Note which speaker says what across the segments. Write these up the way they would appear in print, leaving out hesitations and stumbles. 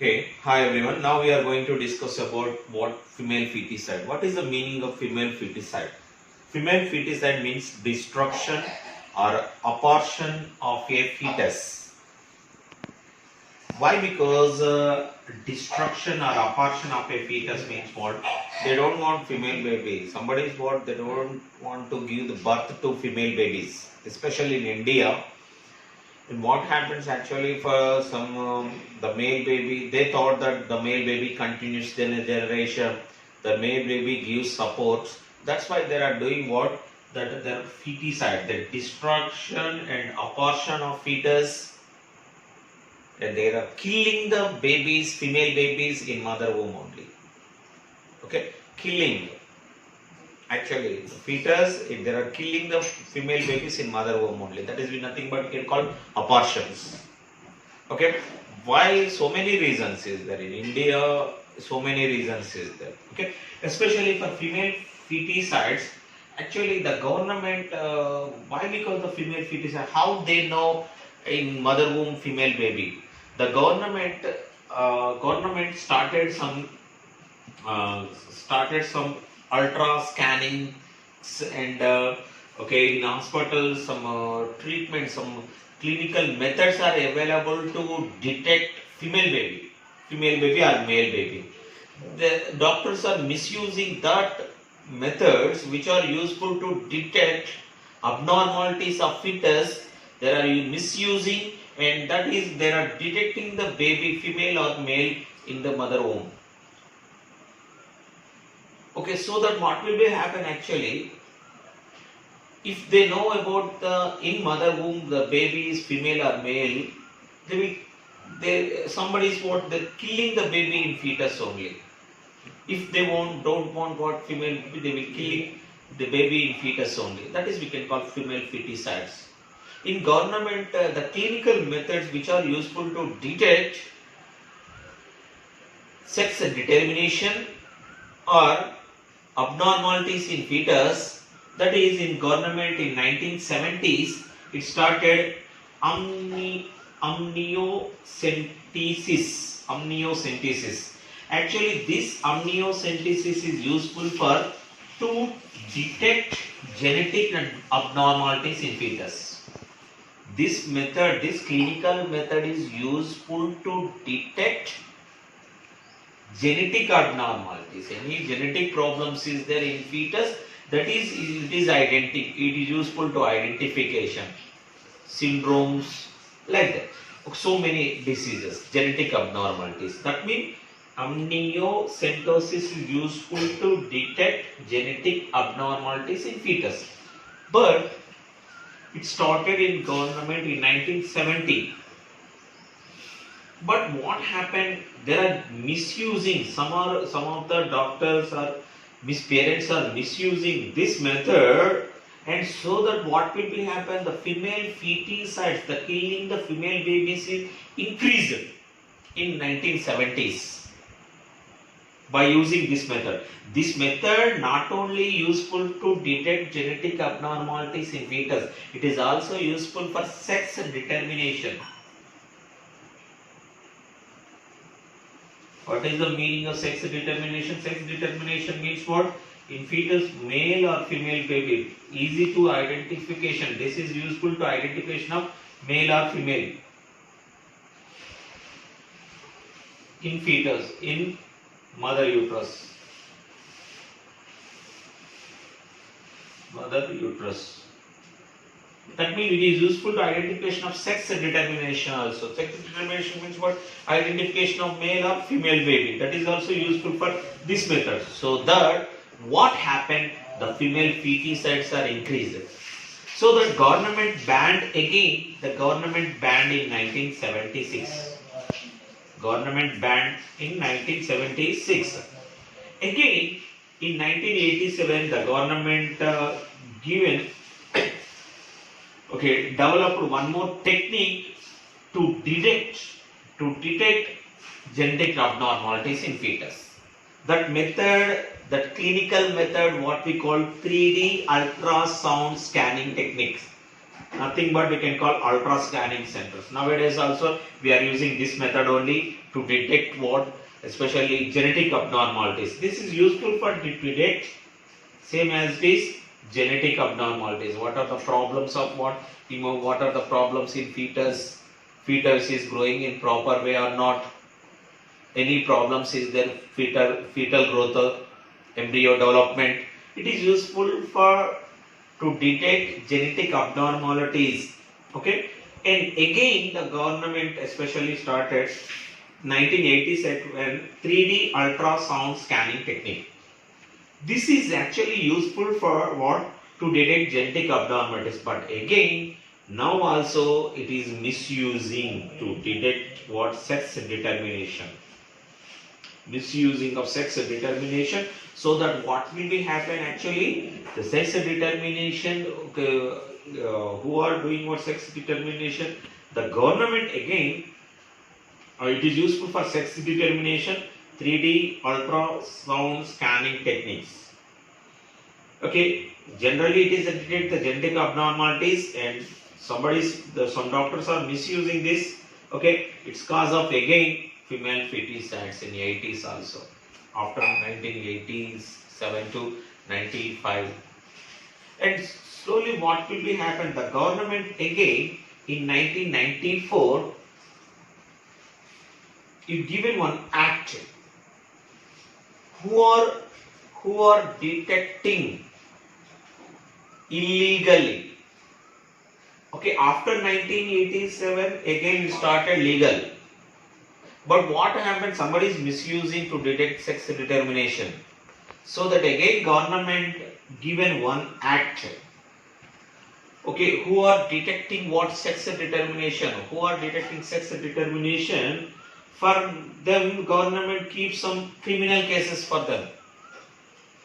Speaker 1: Okay, hi everyone. Now we are going to discuss about what female feticide. What is the meaning of female feticide? Female feticide means destruction or abortion of a fetus. Why? Because destruction or abortion of a fetus means what? They don't want female baby. Somebody is what? They don't want to give the birth to female babies, especially in India. And what happens actually for some the male baby, they thought that the male baby continues the generation, the male baby gives support. That's why they are doing what? That their feticide, the destruction and abortion of fetus, and they are killing the babies, female babies in mother womb only. Okay, killing. Actually, the fetus, if they are killing the female babies in mother womb only, that is nothing but can call abortions. Okay, why? So many reasons is there in India. So many reasons is there. Okay, especially for female feticides. Actually, the government. Why? Because the female feticide. How they know in mother womb female baby? The government. Government started some ultra scanning and okay, in hospital some treatment, some clinical methods are available to detect female baby or male baby. The doctors are misusing that methods which are useful to detect abnormalities of fetus. They are misusing, and that is they are detecting the baby female or male in the mother womb. Okay, so that what will be happen actually, if they know about the in mother womb the baby is female or male, somebody is what they're killing the baby in fetus only. If they don't want what female, they will killing the baby in fetus only. That is we can call female feticides. In government, the clinical methods which are useful to detect sex determination or abnormalities in fetus, that is in government in 1970s it started amniocentesis. Actually this amniocentesis is useful for to detect genetic and abnormalities in fetus. This clinical method is useful to detect genetic abnormalities. Any genetic problems is there in fetus, that is it is useful to identification, syndromes like that. So many diseases, genetic abnormalities. That means amniocentesis is useful to detect genetic abnormalities in fetus. But it started in government in 1970. But what happened? They are misusing. Some of the doctors or parents are misusing this method, and so that what will be happen? The female feticides, the killing the female babies is increased in 1970s by using this method. This method not only useful to detect genetic abnormalities in fetus, it is also useful for sex determination. What is the meaning of sex determination? Sex determination means what? In fetus, male or female baby, easy to identification. This is useful to identification of male or female in fetus, in mother uterus. That means it is useful to identification of sex determination also. Sex determination means what? Identification of male or female baby. That is also useful for this method. So that what happened? The female feticides are increased. So the government banned again. The government banned in 1976. Government banned in 1976. Again in 1987 the government developed one more technique to detect genetic abnormalities in fetus. That method, that clinical method, what we call 3D ultrasound scanning techniques. Nothing but we can call ultra scanning centers. Nowadays also we are using this method only to detect what, especially genetic abnormalities. This is useful for detect same as this genetic abnormalities. What are the problems of what are the problems in fetus? Fetus is growing in proper way or not? Any problems is there? Fetal growth, embryo development. It is useful for to detect genetic abnormalities. Okay, and again the government especially started 1987 3D ultrasound scanning technique. This is actually useful for what? To detect genetic abnormalities, but again now also it is misusing to detect what? Sex determination. Misusing of sex determination, so that what will be happen actually? The sex determination, who are doing what sex determination? The government again, it is useful for sex determination 3D ultrasound scanning techniques. Okay, generally it is to detect the genetic abnormalities, and some doctors are misusing this. Okay, it's cause of again female feticides in 80s also, after 1987 to 95, and slowly what will be happen? The government again in 1994 it given one act who are detecting illegally. Okay, after 1987 again it started legal. But what happened? Somebody is misusing to detect sex determination. So that again government given one act. Okay, who are detecting what? Sex determination. Who are detecting sex determination? For them, government keeps some criminal cases for them.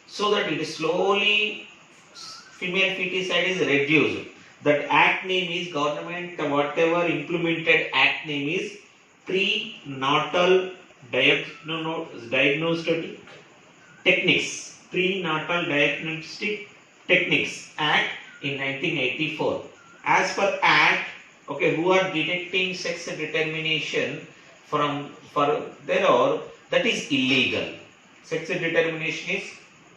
Speaker 1: So that it is slowly female feticide is reduced. That act name is government, whatever implemented act name is Prenatal Diagnostic Techniques. Prenatal Diagnostic Techniques Act in 1984. As per Act, okay, who are detecting sex determination for there are, that is illegal. Sex determination is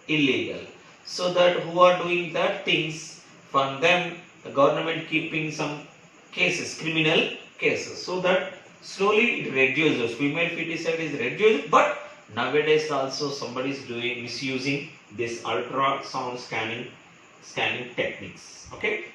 Speaker 1: illegal. So that who are doing that things, from them the government keeping some cases, criminal cases, so that slowly it reduces. Female feticide is reduced, but nowadays also somebody is doing misusing this ultrasound scanning techniques. Okay.